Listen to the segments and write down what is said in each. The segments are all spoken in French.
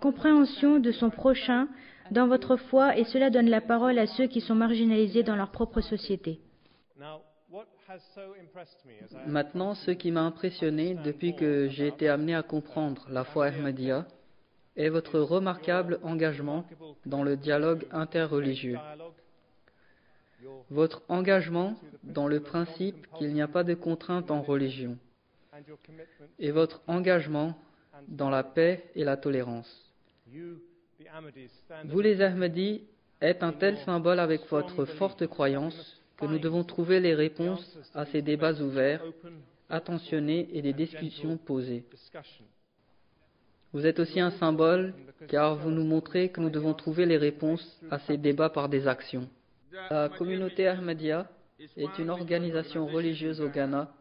compréhension de son prochain dans votre foi et cela donne la parole à ceux qui sont marginalisés dans leur propre société. Maintenant, ce qui m'a impressionné depuis que j'ai été amené à comprendre la foi Ahmadiyya est votre remarquable engagement dans le dialogue interreligieux. Votre engagement dans le principe qu'il n'y a pas de contrainte en religion et votre engagement dans la paix et la tolérance. Vous les Ahmadis êtes un tel symbole avec votre forte croyance que nous devons trouver les réponses à ces débats ouverts, attentionnés et des discussions posées. Vous êtes aussi un symbole car vous nous montrez que nous devons trouver les réponses à ces débats par des actions. La communauté Ahmadiyya est une organisation religieuse au Ghana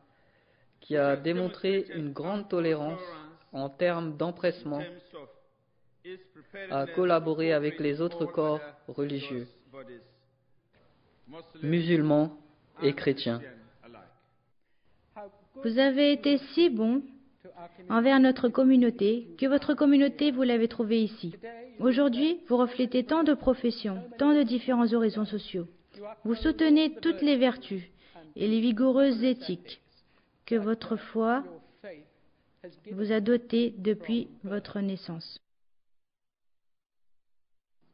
qui a démontré une grande tolérance en termes d'empressement à collaborer avec les autres corps religieux, musulmans et chrétiens. Vous avez été si bon envers notre communauté que votre communauté, vous l'avez trouvée ici. Aujourd'hui, vous reflétez tant de professions, tant de différents horizons sociaux. Vous soutenez toutes les vertus et les vigoureuses éthiques que votre foi vous a dotées depuis votre naissance.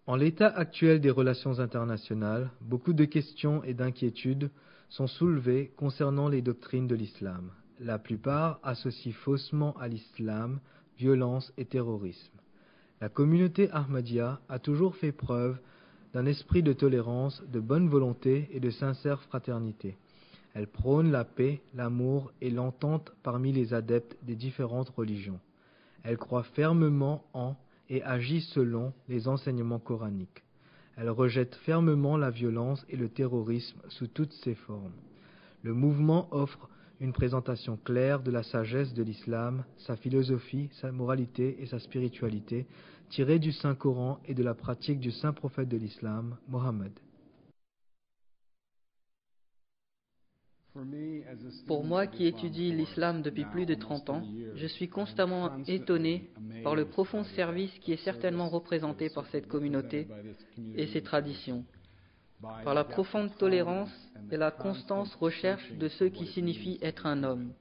En l'état actuel des relations internationales, beaucoup de questions et d'inquiétudes sont soulevées concernant les doctrines de l'islam. La plupart associent faussement à l'islam violence et terrorisme. La communauté Ahmadiyya a toujours fait preuve d'un esprit de tolérance, de bonne volonté et de sincère fraternité. Elle prône la paix, l'amour et l'entente parmi les adeptes des différentes religions. Elle croit fermement en et agit selon les enseignements coraniques. Elle rejette fermement la violence et le terrorisme sous toutes ses formes. Le mouvement offre une présentation claire de la sagesse de l'islam, sa philosophie, sa moralité et sa spiritualité, tirées du Saint-Coran et de la pratique du saint prophète de l'islam, Mohammed. Pour moi qui étudie l'islam depuis plus de 30 ans, je suis constamment étonné par le profond service qui est certainement représenté par cette communauté et ses traditions, par la profonde tolérance et la constante recherche de ce qui signifie être un homme.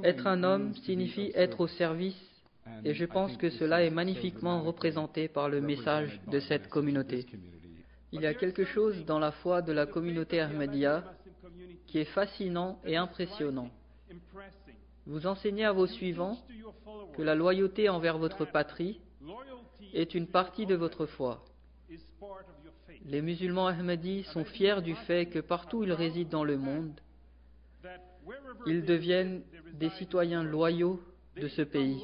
Être un homme signifie être au service et je pense que cela est magnifiquement représenté par le message de cette communauté. Il y a quelque chose dans la foi de la communauté Ahmadiyya qui est fascinant et impressionnant. Vous enseignez à vos suivants que la loyauté envers votre patrie est une partie de votre foi. Les musulmans Ahmadis sont fiers du fait que partout où ils résident dans le monde, ils deviennent des citoyens loyaux de ce pays.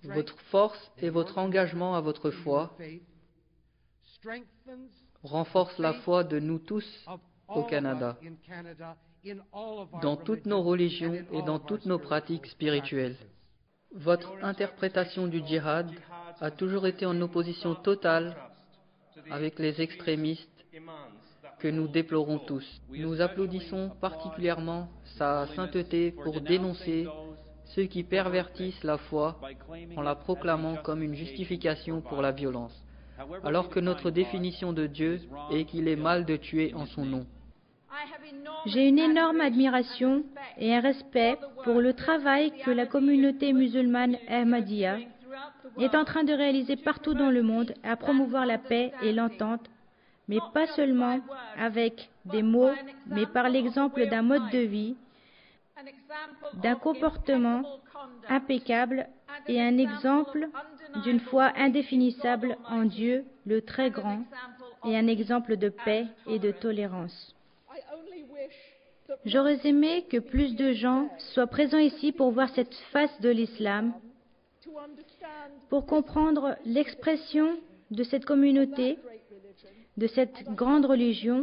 Votre force et votre engagement à votre foi renforcent la foi de nous tous au Canada, dans toutes nos religions et dans toutes nos pratiques spirituelles. Votre interprétation du djihad a toujours été en opposition totale avec les extrémistes que nous déplorons tous. Nous applaudissons particulièrement sa sainteté pour dénoncer ceux qui pervertissent la foi en la proclamant comme une justification pour la violence, alors que notre définition de Dieu est qu'il est mal de tuer en son nom. J'ai une énorme admiration et un respect pour le travail que la communauté musulmane Ahmadiyya est en train de réaliser partout dans le monde à promouvoir la paix et l'entente, mais pas seulement avec des mots, mais par l'exemple d'un mode de vie, d'un comportement impeccable et un exemple d'une foi indéfinissable en Dieu, le très grand, et un exemple de paix et de tolérance. J'aurais aimé que plus de gens soient présents ici pour voir cette face de l'islam, pour comprendre l'expression de cette communauté, de cette grande religion,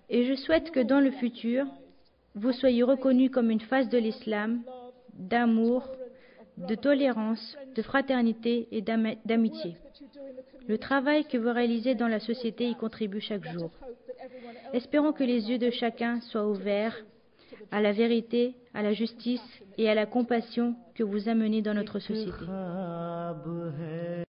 et je souhaite que dans le futur, vous soyez reconnus comme une face de l'islam, d'amour, de tolérance, de fraternité et d'amitié. Le travail que vous réalisez dans la société y contribue chaque jour. Espérons que les yeux de chacun soient ouverts à la vérité, à la justice et à la compassion que vous amenez dans notre société.